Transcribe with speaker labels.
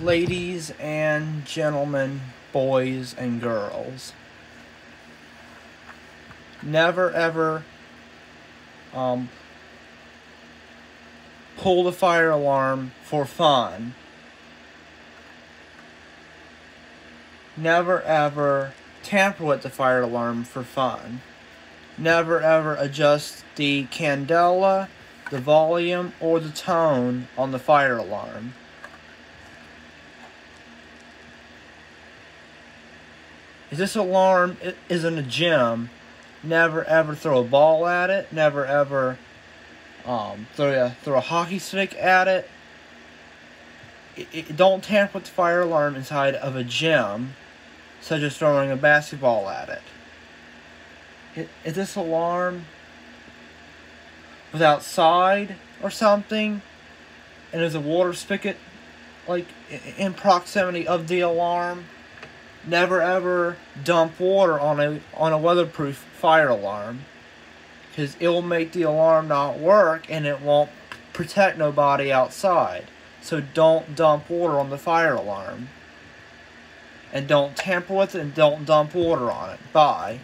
Speaker 1: ladies and gentlemen, boys and girls, never ever pull the fire alarm for fun. Never ever tamper with the fire alarm for fun. Never ever adjust the candela, the volume, or the tone on the fire alarm. If this alarm is in a gym, never ever throw a ball at it. Never ever throw a hockey stick at it. Don't tamper with the fire alarm inside of a gym, such as throwing a basketball at it. If this alarm was outside or something, and there's a water spigot like in proximity of the alarm, never ever dump water on a weatherproof fire alarm, because it will make the alarm not work and it won't protect nobody outside. So don't dump water on the fire alarm, and don't tamper with it, and don't dump water on it. Bye.